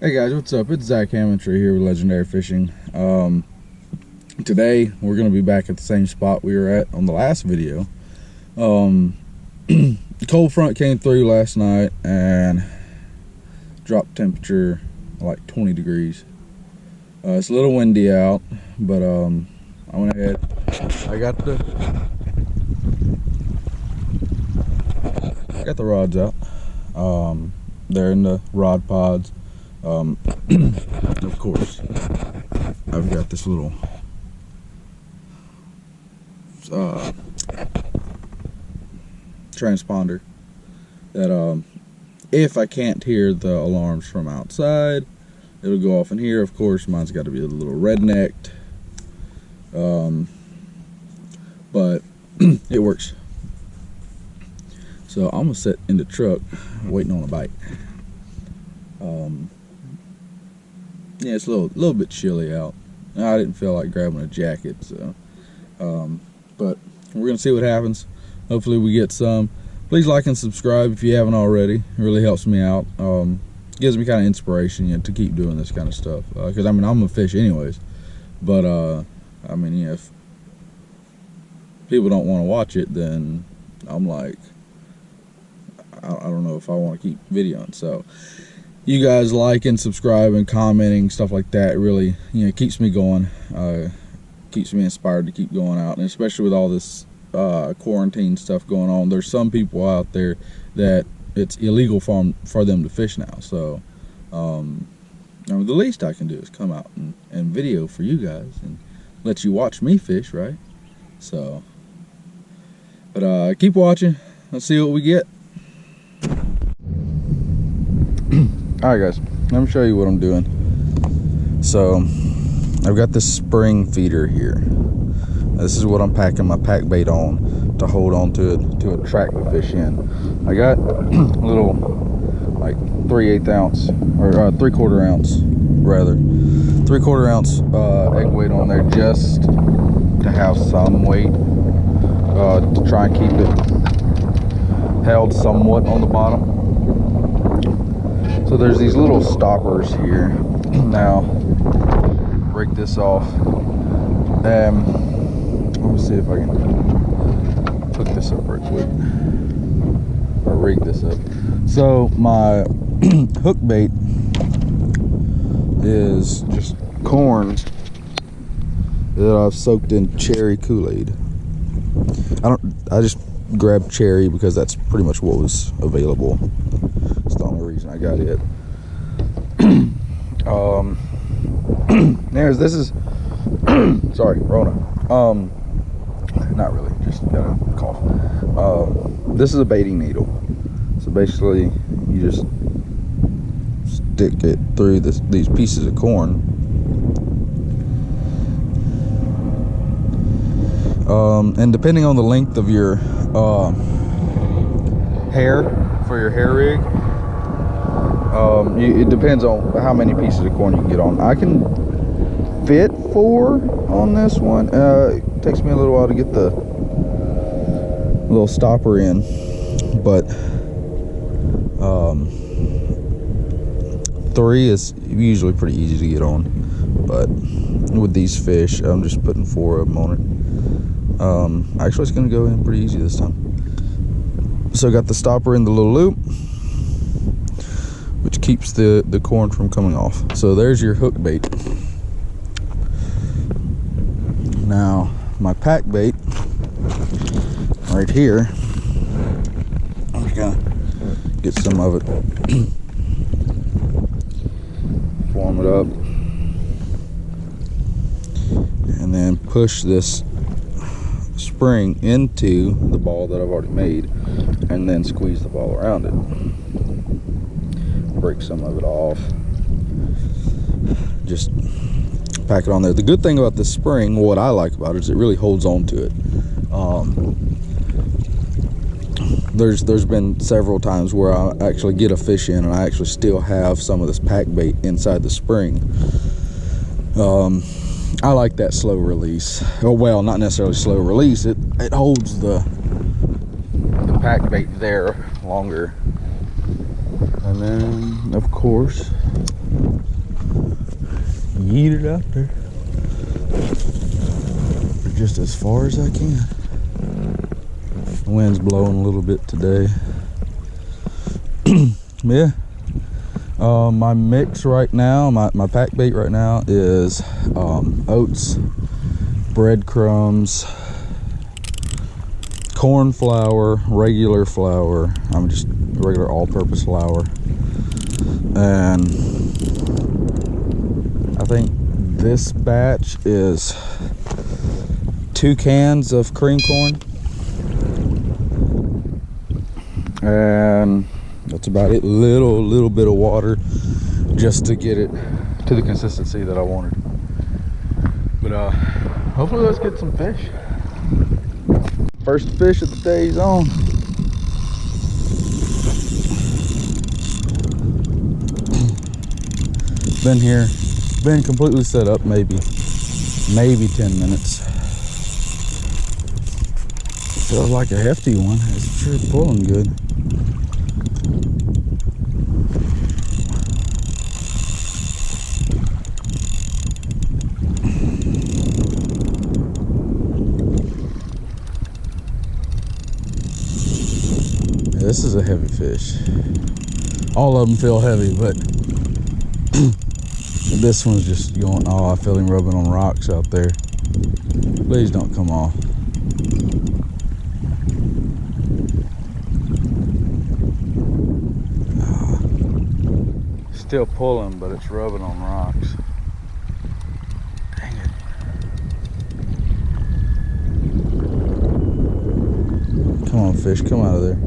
Hey guys, what's up? It's Zach Hammondtree here with Legendary Fishing. Today we're going to be back at the same spot we were at on the last video. The cold front came through last night and dropped temperature like 20 degrees. It's a little windy out, but I went ahead. I got the rods out. They're in the rod pods. Of course, I've got this little transponder that if I can't hear the alarms from outside, it'll go off in here. Of course, mine's got to be a little red-necked, but it works. So I'm gonna sit in the truck waiting on a bite. Yeah, it's a little bit chilly out. I didn't feel like grabbing a jacket, so but we're gonna see what happens. Hopefully we get some. Please like and subscribe if you haven't already. It really helps me out. Gives me kind of inspiration, to keep doing this kind of stuff, because I mean, I'm gonna fish anyways, but I mean, if people don't want to watch it, then I'm like, I don't know if I want to keep videoing. So you guys liking, subscribing, commenting, stuff like that, really, keeps me going, keeps me inspired to keep going out. And especially with all this quarantine stuff going on, there's some people out there that it's illegal for them to fish now. So I mean, the least I can do is come out and video for you guys and let you watch me fish, right? So, but keep watching. Let's see what we get. Alright guys, let me show you what I'm doing. So I've got this spring feeder here. This is what I'm packing my pack bait on to hold on to it, to attract the fish in. I got a little like 3/8 ounce or 3/4 ounce rather, 3/4 ounce egg weight on there, just to have some weight, to try and keep it held somewhat on the bottom. So there's these little stoppers here. Now, break this off. Let me see if I can hook this up real quick, or rig this up. So my hook bait is just corn that I've soaked in cherry Kool-Aid. I just grabbed cherry because that's pretty much what was available. That's the only reason I got it. This is sorry, Rona. Not really, just got a cough. This is a baiting needle. So basically, you just stick it through these pieces of corn. And depending on the length of your hair for your hair rig, it depends on how many pieces of corn you can get on. I can fit 4 on this one. It takes me a little while to get the little stopper in, but 3 is usually pretty easy to get on. But with these fish, I'm just putting 4 of them on it. Actually, it's going to go in pretty easy this time. So I got the stopper in the little loop, which keeps the corn from coming off. So there's your hook bait. Now my pack bait right here, I'm just gonna get some of it, form it up, and then push this spring into the ball that I've already made, and then squeeze the ball around it. Break some of it off, just pack it on there. The good thing about this spring, what I like about it, is it really holds on to it. There's been several times where I actually get a fish in and I actually still have some of this pack bait inside the spring. I like that slow release. Oh, well, not necessarily slow release. It holds the pack bait there longer. And then, of course, yeet it out there. Just as far as I can. The wind's blowing a little bit today. Yeah. My mix right now, my pack bait right now is oats, breadcrumbs, corn flour, regular flour. I'm just regular all-purpose flour. And I think this batch is 2 cans of cream corn. And that's about it. Little bit of water just to get it to the consistency that I wanted. But hopefully let's get some fish. First fish of the day's on. Been here, been completely set up maybe 10 minutes. Feels like a hefty one. It's sure pulling good. This is a heavy fish. All of them feel heavy, but this one's just going, oh, I feel him rubbing on rocks out there. Please don't come off. Still pulling, but it's rubbing on rocks. Dang it. Come on, fish, come out of there.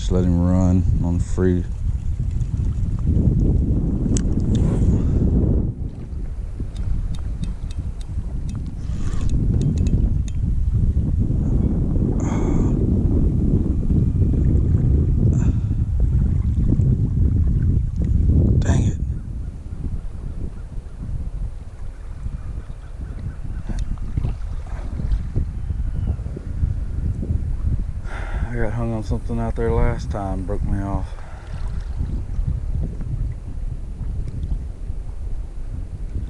Let him run on free. Dang it. I got hung on something out there last time, broke me off.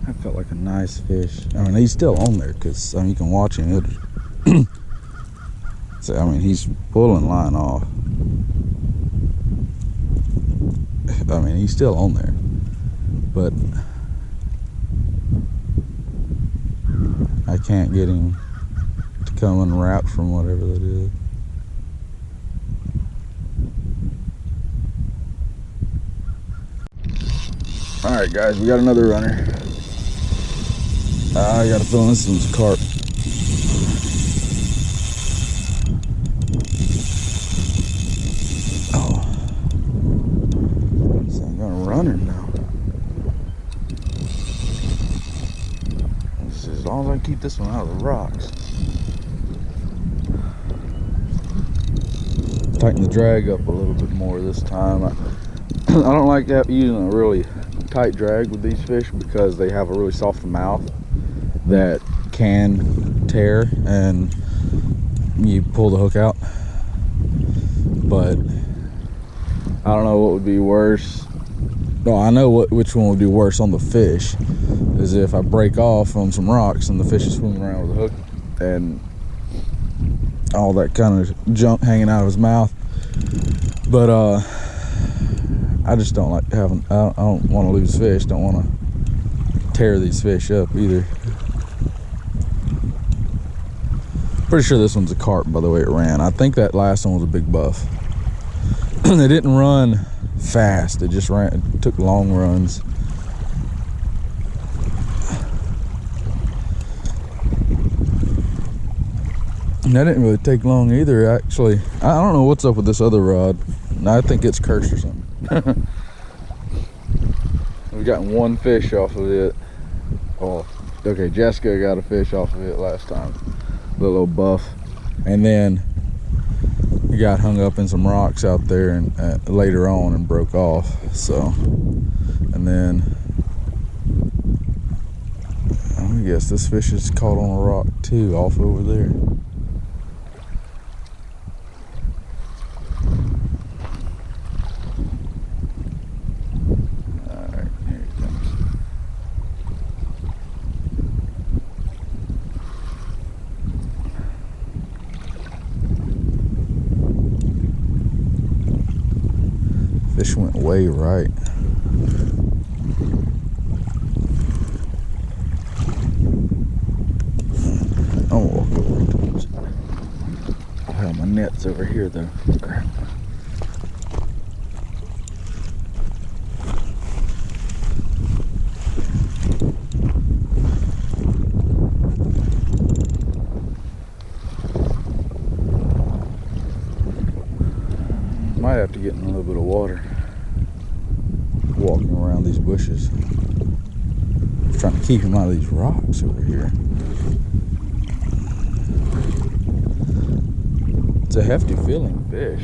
That felt like a nice fish. I mean, he's still on there because I mean, you can watch him. So, I mean, he's pulling line off. I mean, he's still on there, but I can't get him to come unwrap from whatever that is. All right, guys, we got another runner. I got a feeling this one's a carp. Oh, so I'm gonna run her now. As long as I keep this one out of the rocks. Tighten the drag up a little bit more this time. I don't like using a really tight drag with these fish because they have a really soft mouth that can tear and you pull the hook out. But I don't know what would be worse. No, I know which one would be worse on the fish is if I break off on some rocks and the fish is swimming around with a hook and all that kind of junk hanging out of his mouth. But I just don't like having, I don't want to lose fish, don't want to tear these fish up either. Pretty sure this one's a carp by the way it ran. I think that last one was a big buff. They didn't run fast, it just ran, it took long runs. And that didn't really take long either, actually. I don't know what's up with this other rod. I think it's cursed or something. We've gotten one fish off of it. Oh, okay, Jessica got a fish off of it last time. The little buff. And then we got hung up in some rocks out there and later on and broke off. So, and then I guess this fish is caught on a rock too, off over there. Alright, here he comes. Fish went way right. I'll walk over towards it. Oh, my net's over here though. Crap. Might have to get in a little bit of water. Walking around these bushes. I'm trying to keep him out of these rocks over here. It's a hefty feeling fish.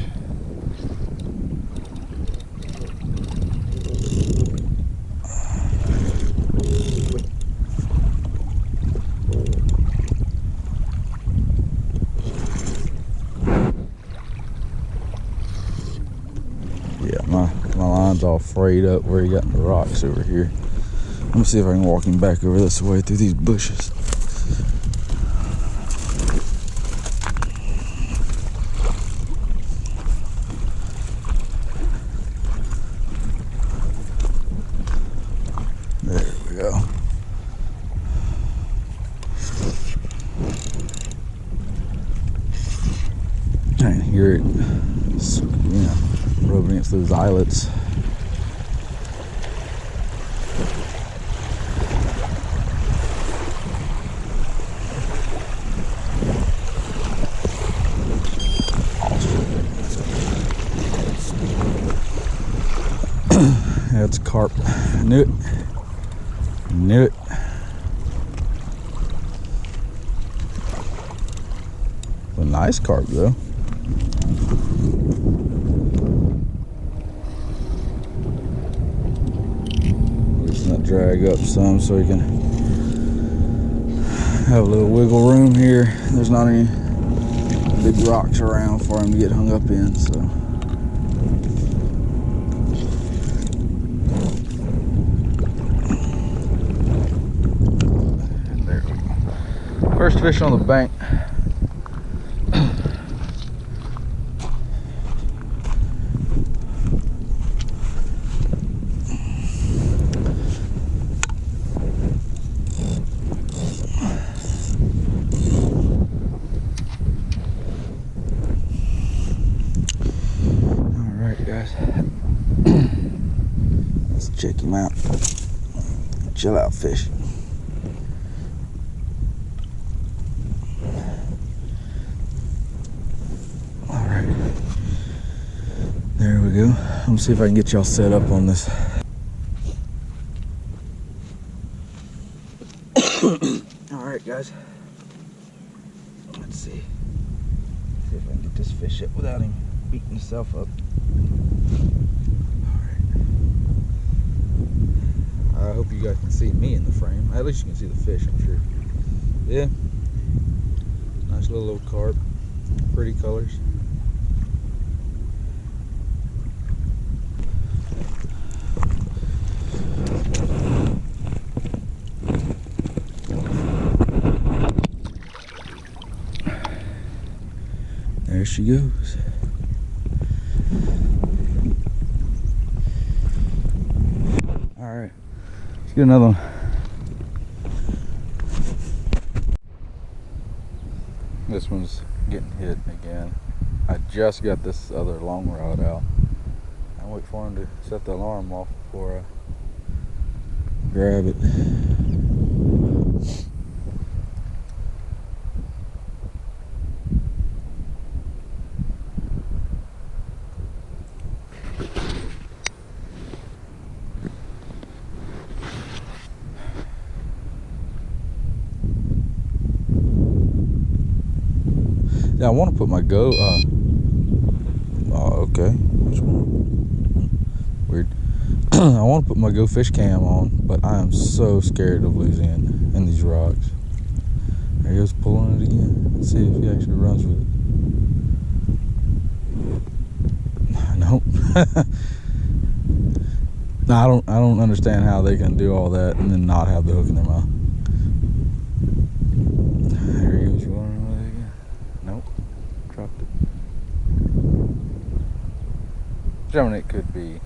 Yeah, my line's all frayed up where he got in the rocks over here. I'm gonna see if I can walk him back over this way through these bushes. There we go. I can hear it, rubbing against those eyelets. That's carp. Knew it. Knew it. It's a nice carp though. Loosen that drag up some so you can have a little wiggle room here. There's not any big rocks around for him to get hung up in, so. First fish on the bank. All right, guys. Let's check him out. Chill out fish. There we go. Let me see if I can get y'all set up on this. Alright guys. Let's see. See if I can get this fish up without him beating himself up. Alright. I hope you guys can see me in the frame. At least you can see the fish, I'm sure. Yeah. Nice little carp. Pretty colors. There she goes. All right, let's get another one. This one's getting hit again. I just got this other long rod out. I'll wait for him to set the alarm off before I grab it. Yeah, I want to put my Okay, which one? Weird. I want to put my Go Fish cam on, but I am so scared of losing it in these rocks. There he goes, pulling it again. Let's see if he actually runs with it. Nope. No, I don't understand how they can do all that and then not have the hook in their mouth. There he goes, rolling with it again. Nope, dropped it. I mean, it could be.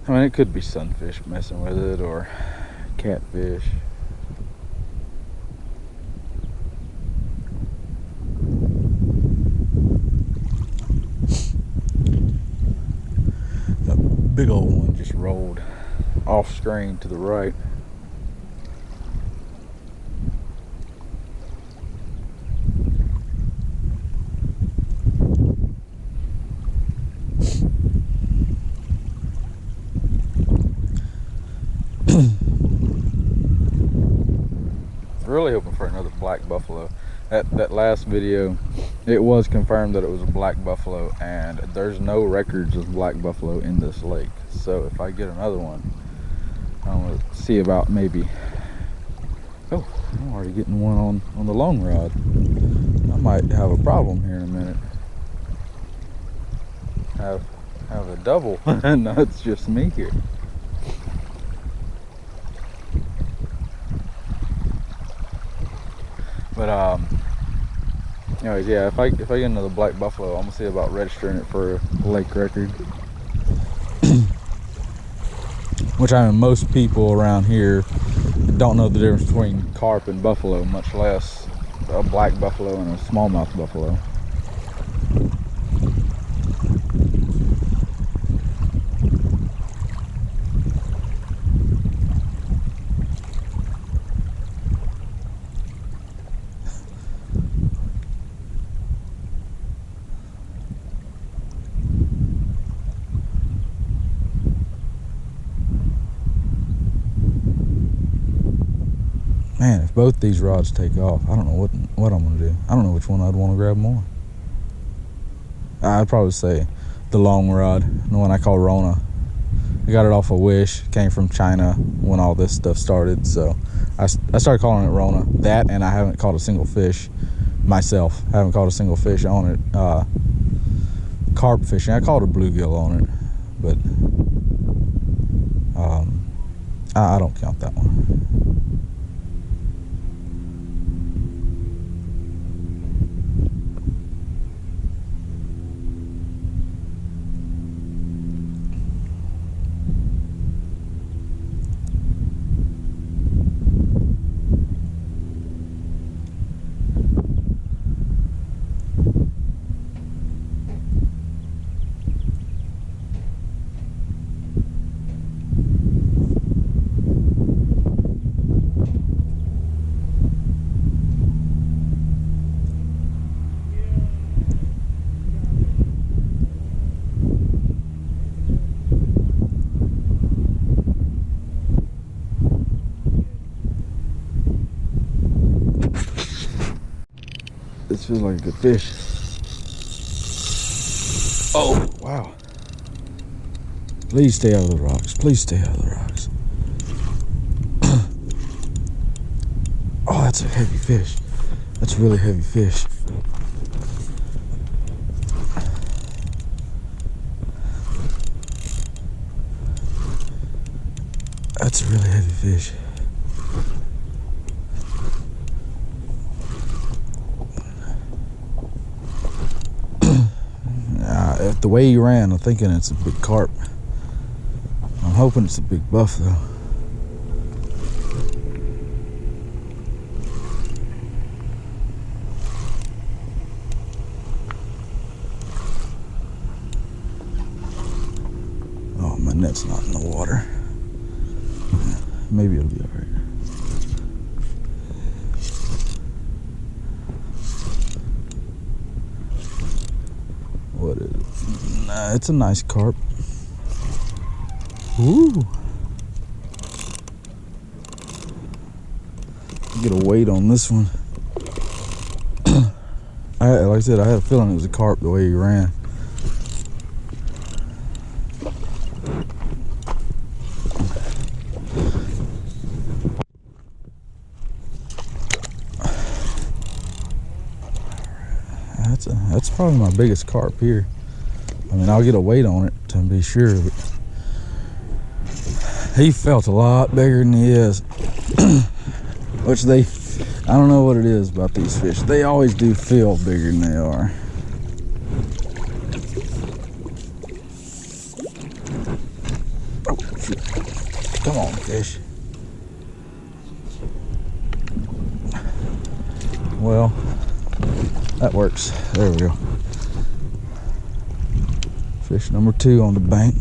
I mean, it could be sunfish messing with it or catfish. That big old one just rolled off screen to the right. Really hoping for another black buffalo. That last video, it was confirmed that it was a black buffalo, and there's no records of black buffalo in this lake. So if I get another one, I'm gonna see about maybe. Oh, I'm already getting one on the long rod. I might have a problem here in a minute. Have a double. No, it's just me here. But anyways, yeah, if I get another black buffalo, I'm gonna see about registering it for a lake record. Which I mean, most people around here don't know the difference between carp and buffalo, much less a black buffalo and a smallmouth buffalo. Man, if both these rods take off, I don't know what I'm gonna do. I don't know which one I'd want to grab more. I'd probably say the long rod, the one I call Rona. I got it off a Wish. It came from China when all this stuff started, so I started calling it Rona. That, and I haven't caught a single fish myself. I haven't caught a single fish on it. Carp fishing. I caught a bluegill on it, but I don't count that one. This feels like a good fish. Oh, wow. Please stay out of the rocks. Please stay out of the rocks. Oh, that's a heavy fish. That's a really heavy fish. That's a really heavy fish. The way he ran, I'm thinking it's a big carp. I'm hoping it's a big buffalo. Oh, my net's not in the water. Maybe it'll be all right. What is it? Nah, it's a nice carp. Ooh. Get a weight on this one. Like I said, I had a feeling it was a carp the way he ran. That's probably my biggest carp here. I mean, I'll get a weight on it to be sure, but he felt a lot bigger than he is. Which I don't know what it is about these fish. They always do feel bigger than they are. Oh, shoot. Come on, fish. Well, that works. There we go. Fish number 2 on the bank.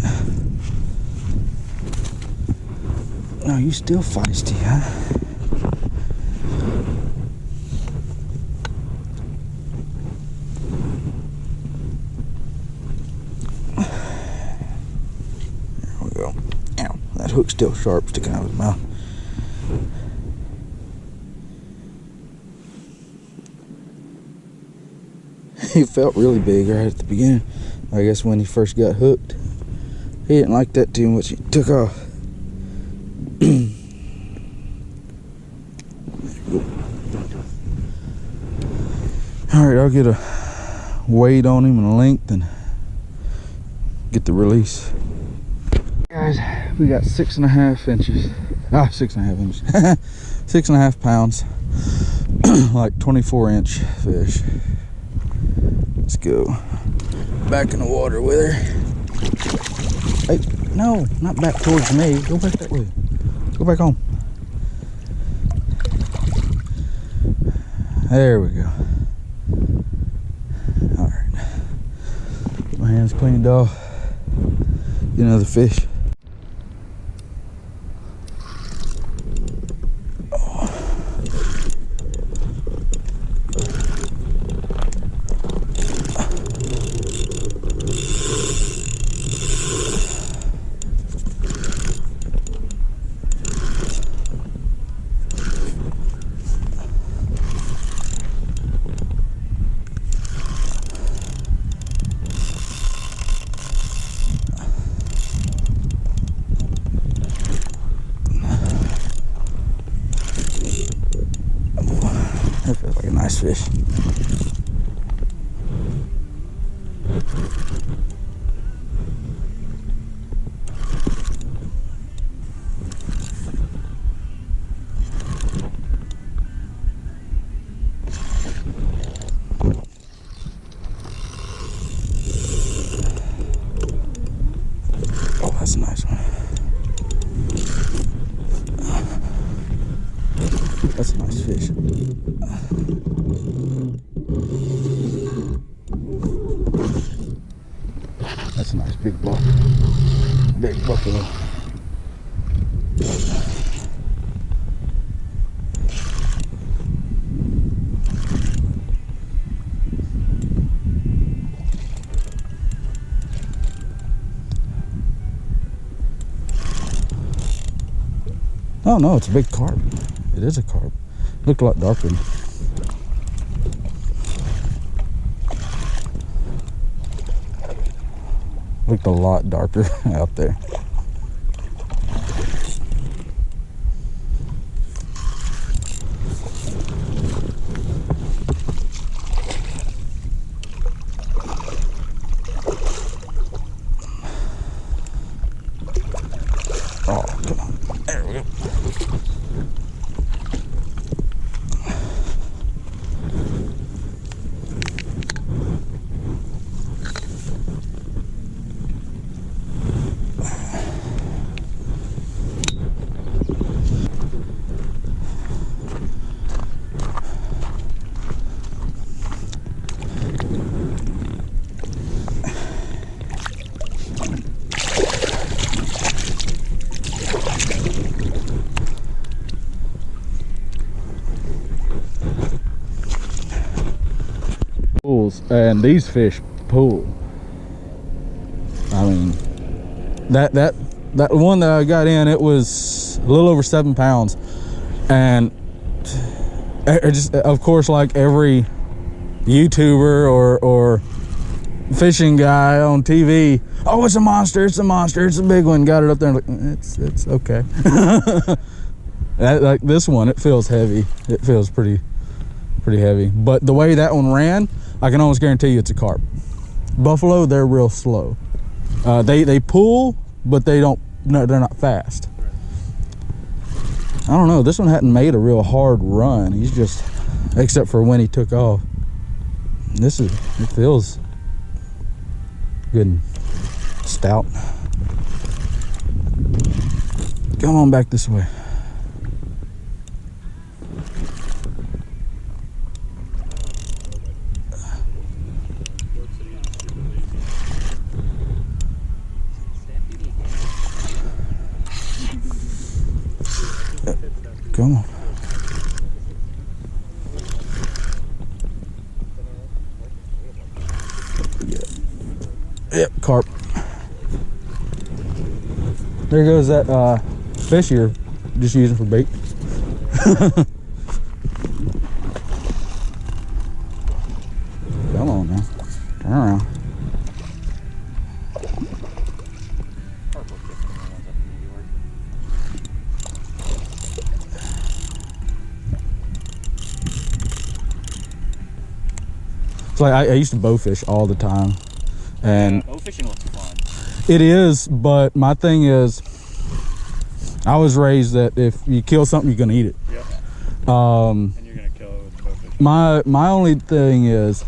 No, you still feisty, huh? There we go. Ow, that hook's still sharp, sticking out of his mouth. He felt really big right at the beginning. I guess when he first got hooked, he didn't like that too much. He took off. Alright, I'll get a weight on him and a length and get the release. Guys, we got 6.5 inches. 6.5 inches. 6.5 pounds. Like 24-inch fish. Let's go back in the water with her. Hey, no, not back towards me. Go back that way. Go back home. There we go. All right. My hands cleaned off. Get another fish. That feels like a nice fish. Oh, that's a nice one. That's a nice fish. That's a nice big buck. Big buffalo. Oh no, it's a big carp. It is a carp. Looked a lot darker. Looked a lot darker out there. Oh, come on. There we go. And these fish pull. I mean, that one that I got in, it was a little over 7 pounds, and it just, of course, like every YouTuber or fishing guy on TV, oh, it's a monster, it's a monster, it's a big one. Got it up there, and like, it's okay. Like this one, it feels heavy. It feels pretty heavy. But the way that one ran, I can almost guarantee you it's a carp. Buffalo, they're real slow. They pull, but they don't. No, they're not fast. I don't know. This one hadn't made a real hard run. He's just, except for when he took off. It feels good and stout. Come on back this way. Come on. Yep, carp. There goes that fish you're just using for bait. Come on now. Turn around. It's like I used to bow fish all the time. And bow fishing looks fun. It is, but my thing is, I was raised that if you kill something, you're gonna eat it. Yep. And you're gonna kill it with bow fishing. My only thing is,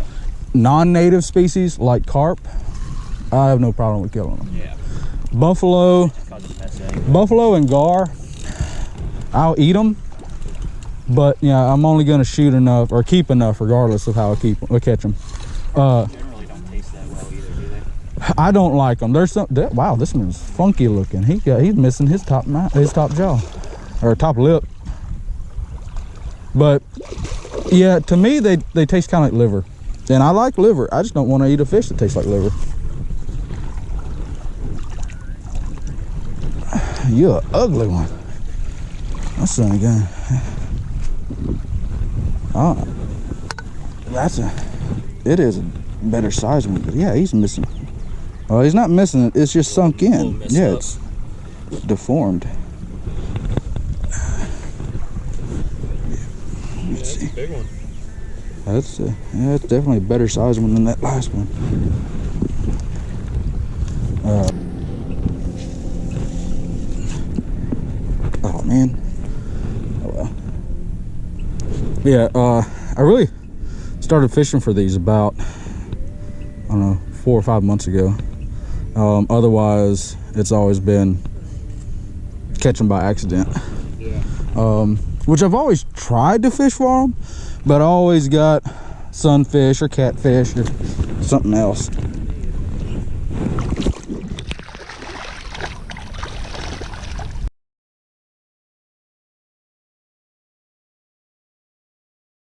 non-native species like carp, I have no problem with killing them. Yeah. Buffalo and gar, I'll eat them, but yeah, I'm only gonna shoot enough or keep enough, regardless of how I catch them. Generally don't taste that well either, do they? I don't like them. There's some. Wow, this one's funky looking. He's missing his top jaw or top lip. But yeah, to me they taste kind of like liver, and I like liver. I just don't want to eat a fish that tastes like liver. You're an ugly one. That's son again. Oh, it is a better size one, but yeah, he's missing. Oh, he's not missing it. It's just sunk in. Yeah, it's deformed. Let's see. Big one. That's yeah, it's definitely a better size one than that last one. Oh man. Oh well. Yeah, I really started fishing for these about, I don't know, 4 or 5 months ago. Otherwise, it's always been catching by accident. Yeah. Which I've always tried to fish for them, but I always got sunfish or catfish or something else.